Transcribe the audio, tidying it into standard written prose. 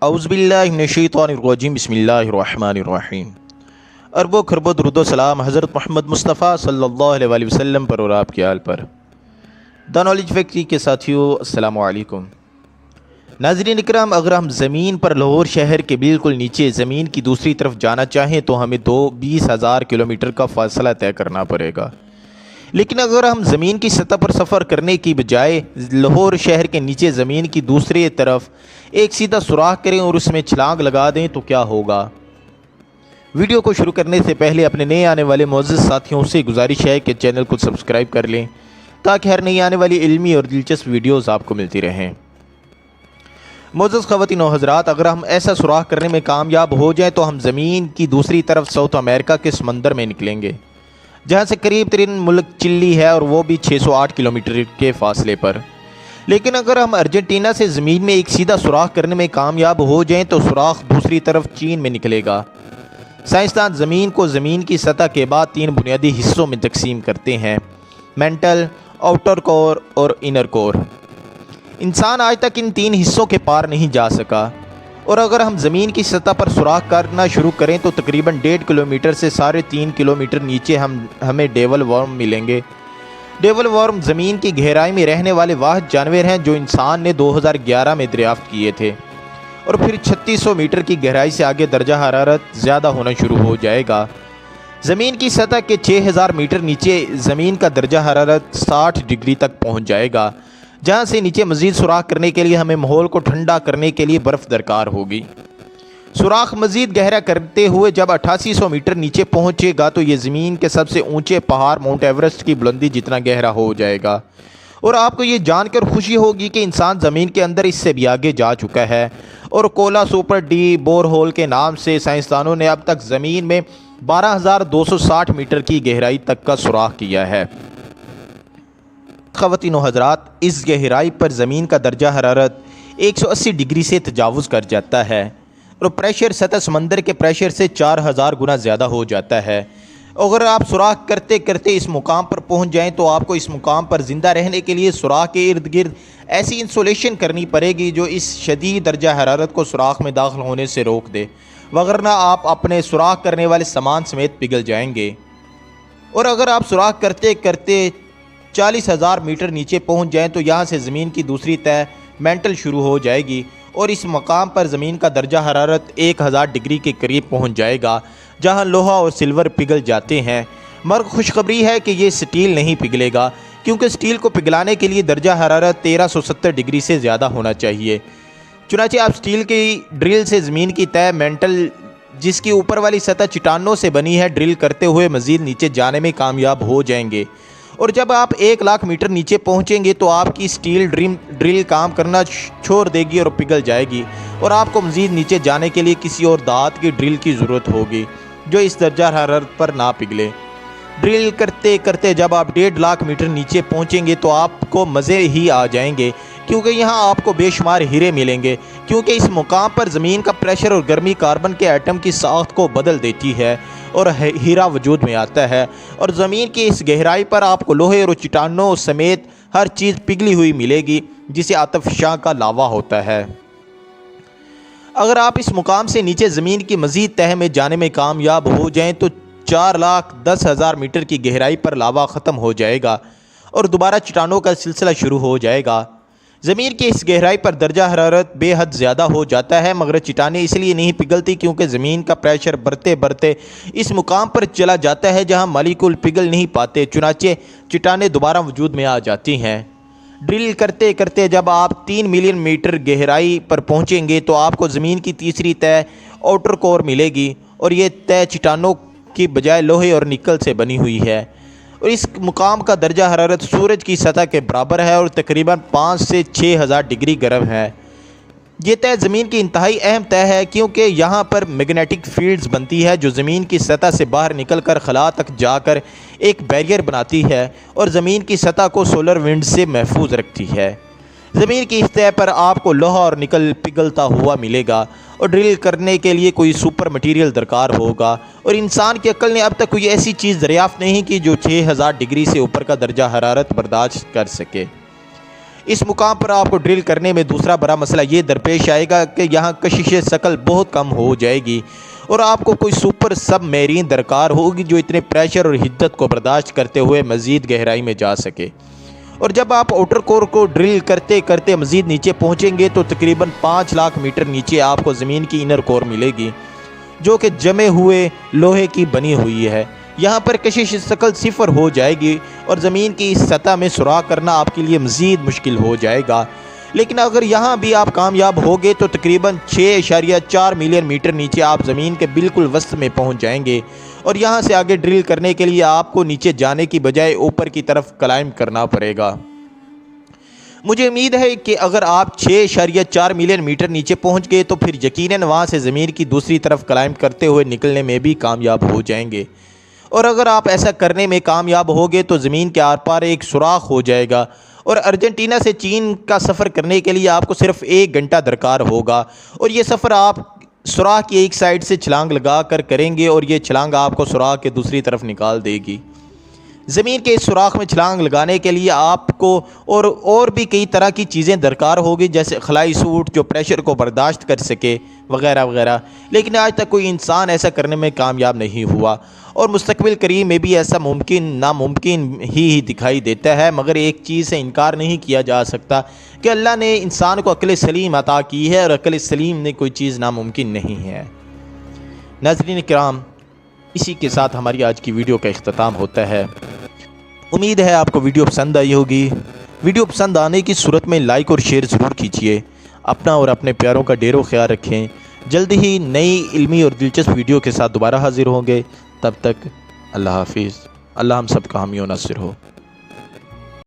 اعوذ باللہ من الشیطان الرجیم بسم اللہ الرحمن الرحیم۔ اربوں خربوں درود و سلام حضرت محمد مصطفیٰ صلی اللہ علیہ وآلہ وسلم پر اور آپ کے آل پر۔ دا نالج فیکٹری کے ساتھیوں السلام علیکم۔ ناظرین اکرام، اگر ہم زمین پر لاہور شہر کے بالکل نیچے زمین کی دوسری طرف جانا چاہیں تو ہمیں 20,000 کلومیٹر کا فاصلہ طے کرنا پڑے گا، لیکن اگر ہم زمین کی سطح پر سفر کرنے کی بجائے لاہور شہر کے نیچے زمین کی دوسری طرف ایک سیدھا سوراخ کریں اور اس میں چھلانگ لگا دیں تو کیا ہوگا؟ ویڈیو کو شروع کرنے سے پہلے اپنے نئے آنے والے معزز ساتھیوں سے گزارش ہے کہ چینل کو سبسکرائب کر لیں تاکہ ہر نئی آنے والی علمی اور دلچسپ ویڈیوز آپ کو ملتی رہیں۔ معزز خواتین و حضرات، اگر ہم ایسا سوراخ کرنے میں کامیاب ہو جائیں تو ہم زمین کی دوسری طرف ساؤتھ امریکہ کے سمندر میں نکلیں گے، جہاں سے قریب ترین ملک چلی ہے اور وہ بھی 608 کلومیٹر کے فاصلے پر۔ لیکن اگر ہم ارجنٹینا سے زمین میں ایک سیدھا سوراخ کرنے میں کامیاب ہو جائیں تو سوراخ دوسری طرف چین میں نکلے گا۔ سائنسدان زمین کو زمین کی سطح کے بعد 3 بنیادی حصوں میں تقسیم کرتے ہیں: مینٹل، آؤٹر کور اور انر کور۔ انسان آج تک ان 3 حصوں کے پار نہیں جا سکا، اور اگر ہم زمین کی سطح پر سوراخ کرنا شروع کریں تو تقریباً 1.5 کلومیٹر سے 3.5 کلومیٹر نیچے ہمیں ڈیول ورم ملیں گے۔ ڈیول ورم زمین کی گہرائی میں رہنے والے واحد جانور ہیں جو انسان نے 2011 میں دریافت کیے تھے، اور پھر 3600 میٹر کی گہرائی سے آگے درجہ حرارت زیادہ ہونا شروع ہو جائے گا۔ زمین کی سطح کے 6000 میٹر نیچے زمین کا درجہ حرارت 60 ڈگری تک پہنچ جائے گا، جہاں سے نیچے مزید سوراخ کرنے کے لیے ہمیں ماحول کو ٹھنڈا کرنے کے لیے برف درکار ہوگی۔ سوراخ مزید گہرا کرتے ہوئے جب 8800 میٹر نیچے پہنچے گا تو یہ زمین کے سب سے اونچے پہاڑ ماؤنٹ ایورسٹ کی بلندی جتنا گہرا ہو جائے گا، اور آپ کو یہ جان کر خوشی ہوگی کہ انسان زمین کے اندر اس سے بھی آگے جا چکا ہے، اور کولا سپر ڈی بور ہول کے نام سے سائنسدانوں نے اب تک زمین میں 12260 میٹر کی گہرائی تک کا سوراخ کیا ہے۔ خواتین و حضرات، اس گہرائی پر زمین کا درجہ حرارت 180 ڈگری سے تجاوز کر جاتا ہے، اور پریشر سطح سمندر کے پریشر سے 4000 گنا زیادہ ہو جاتا ہے۔ اگر آپ سوراخ کرتے کرتے اس مقام پر پہنچ جائیں تو آپ کو اس مقام پر زندہ رہنے کے لیے سوراخ کے ارد گرد ایسی انسولیشن کرنی پڑے گی جو اس شدید درجہ حرارت کو سوراخ میں داخل ہونے سے روک دے، وگرنہ آپ اپنے سوراخ کرنے والے سامان سمیت پگھل جائیں گے۔ اور اگر آپ سوراخ کرتے کرتے 40,000 میٹر نیچے پہنچ جائیں تو یہاں سے زمین کی دوسری تہہ مینٹل شروع ہو جائے گی، اور اس مقام پر زمین کا درجہ حرارت 1000 ڈگری کے قریب پہنچ جائے گا، جہاں لوہا اور سلور پگھل جاتے ہیں۔ مگر خوشخبری ہے کہ یہ سٹیل نہیں پگھلے گا، کیونکہ سٹیل کو پگھلانے کے لیے درجہ حرارت 1370 ڈگری سے زیادہ ہونا چاہیے۔ چنانچہ آپ سٹیل کی ڈرل سے زمین کی تہہ مینٹل، جس کی اوپر والی سطح چٹانوں سے بنی ہے، ڈرل کرتے ہوئے مزید نیچے جانے میں کامیاب ہو جائیں گے، اور جب آپ 1,00,000 میٹر نیچے پہنچیں گے تو آپ کی سٹیل ڈرل کام کرنا چھوڑ دے گی اور پگھل جائے گی، اور آپ کو مزید نیچے جانے کے لیے کسی اور دھات کی ڈرل کی ضرورت ہوگی جو اس درجہ حرارت پر نہ پگھلے۔ ڈرل کرتے کرتے جب آپ 1,50,000 میٹر نیچے پہنچیں گے تو آپ کو مزے ہی آ جائیں گے، کیونکہ یہاں آپ کو بے شمار ہیرے ملیں گے، کیونکہ اس مقام پر زمین کا پریشر اور گرمی کاربن کے ایٹم کی ساخت کو بدل دیتی ہے اور ہیرا وجود میں آتا ہے، اور زمین کی اس گہرائی پر آپ کو لوہے اور چٹانوں سمیت ہر چیز پگھلی ہوئی ملے گی جسے آتش فشاں کا لاوا ہوتا ہے۔ اگر آپ اس مقام سے نیچے زمین کی مزید تہہ میں جانے میں کامیاب ہو جائیں تو 4,10,000 میٹر کی گہرائی پر لاوا ختم ہو جائے گا اور دوبارہ چٹانوں کا سلسلہ شروع ہو جائے گا۔ زمین کی اس گہرائی پر درجہ حرارت بے حد زیادہ ہو جاتا ہے، مگر چٹانیں اس لیے نہیں پگھلتی کیونکہ زمین کا پریشر بڑھتے بڑھتے اس مقام پر چلا جاتا ہے جہاں مالیکول پگھل نہیں پاتے، چنانچہ چٹانیں دوبارہ وجود میں آ جاتی ہیں۔ ڈرل کرتے کرتے جب آپ 3 ملین میٹر گہرائی پر پہنچیں گے تو آپ کو زمین کی تیسری تہہ آؤٹر کور ملے گی، اور یہ تہہ چٹانوں کی بجائے لوہے اور نکل سے بنی ہوئی ہے، اور اس مقام کا درجہ حرارت سورج کی سطح کے برابر ہے اور تقریباً 5 سے 6,000 ڈگری گرم ہے۔ یہ تہہ زمین کی انتہائی اہم تہہ ہے کیونکہ یہاں پر میگنیٹک فیلڈز بنتی ہے جو زمین کی سطح سے باہر نکل کر خلا تک جا کر ایک بیریئر بناتی ہے اور زمین کی سطح کو سولر ونڈ سے محفوظ رکھتی ہے۔ زمین کی اس تہہ پر آپ کو لوہا اور نکل پگھلتا ہوا ملے گا، اور ڈرل کرنے کے لیے کوئی سپر مٹیریل درکار ہوگا، اور انسان کی عقل نے اب تک کوئی ایسی چیز دریافت نہیں کی جو 6000 ڈگری سے اوپر کا درجہ حرارت برداشت کر سکے۔ اس مقام پر آپ کو ڈرل کرنے میں دوسرا بڑا مسئلہ یہ درپیش آئے گا کہ یہاں کشش ثقل بہت کم ہو جائے گی اور آپ کو کوئی سپر سب میرین درکار ہوگی جو اتنے پریشر اور حدت کو برداشت کرتے ہوئے مزید گہرائی میں جا سکے۔ اور جب آپ آؤٹر کور کو ڈرل کرتے کرتے مزید نیچے پہنچیں گے تو تقریباً 5 لاکھ میٹر نیچے آپ کو زمین کی انر کور ملے گی جو کہ جمے ہوئے لوہے کی بنی ہوئی ہے۔ یہاں پر کشش ثقل صفر ہو جائے گی اور زمین کی سطح میں سراغ کرنا آپ کے لیے مزید مشکل ہو جائے گا، لیکن اگر یہاں بھی آپ کامیاب ہوگے تو تقریباً 6.4 ملین میٹر نیچے آپ زمین کے بالکل وسط میں پہنچ جائیں گے اور یہاں سے آگے ڈرل کرنے کے لیے آپ کو نیچے جانے کی بجائے اوپر کی طرف کلائم کرنا پڑے گا۔ مجھے امید ہے کہ اگر آپ 6.4 ملین میٹر نیچے پہنچ گئے تو پھر یقیناً وہاں سے زمین کی دوسری طرف کلائم کرتے ہوئے نکلنے میں بھی کامیاب ہو جائیں گے، اور اگر آپ ایسا کرنے میں کامیاب ہوگے تو زمین کے آر پار ایک سوراخ ہو جائے گا اور ارجنٹینا سے چین کا سفر کرنے کے لیے آپ کو صرف 1 گھنٹہ درکار ہوگا، اور یہ سفر آپ سوراخ کی ایک سائڈ سے چھلانگ لگا کر کریں گے اور یہ چھلانگ آپ کو سوراخ کے دوسری طرف نکال دے گی۔ زمین کے اس سوراخ میں چھلانگ لگانے کے لیے آپ کو اور بھی کئی طرح کی چیزیں درکار ہوگی، جیسے خلائی سوٹ جو پریشر کو برداشت کر سکے وغیرہ وغیرہ، لیکن آج تک کوئی انسان ایسا کرنے میں کامیاب نہیں ہوا، اور مستقبل قریب میں بھی ایسا ناممکن ہی دکھائی دیتا ہے، مگر ایک چیز سے انکار نہیں کیا جا سکتا کہ اللہ نے انسان کو عقل سلیم عطا کی ہے، اور عقل سلیم میں کوئی چیز ناممکن نہیں ہے۔ ناظرین کرام، اسی کے ساتھ ہماری آج کی ویڈیو کا اختتام ہوتا ہے۔ امید ہے آپ کو ویڈیو پسند آئی ہوگی۔ ویڈیو پسند آنے کی صورت میں لائک اور شیئر ضرور کیجیے۔ اپنا اور اپنے پیاروں کا ڈھیروں خیال رکھیں۔ جلد ہی نئی علمی اور دلچسپ ویڈیو کے ساتھ دوبارہ حاضر ہوں گے۔ تب تک اللہ حافظ۔ اللہ ہم سب کا حامی و ناصر ہو۔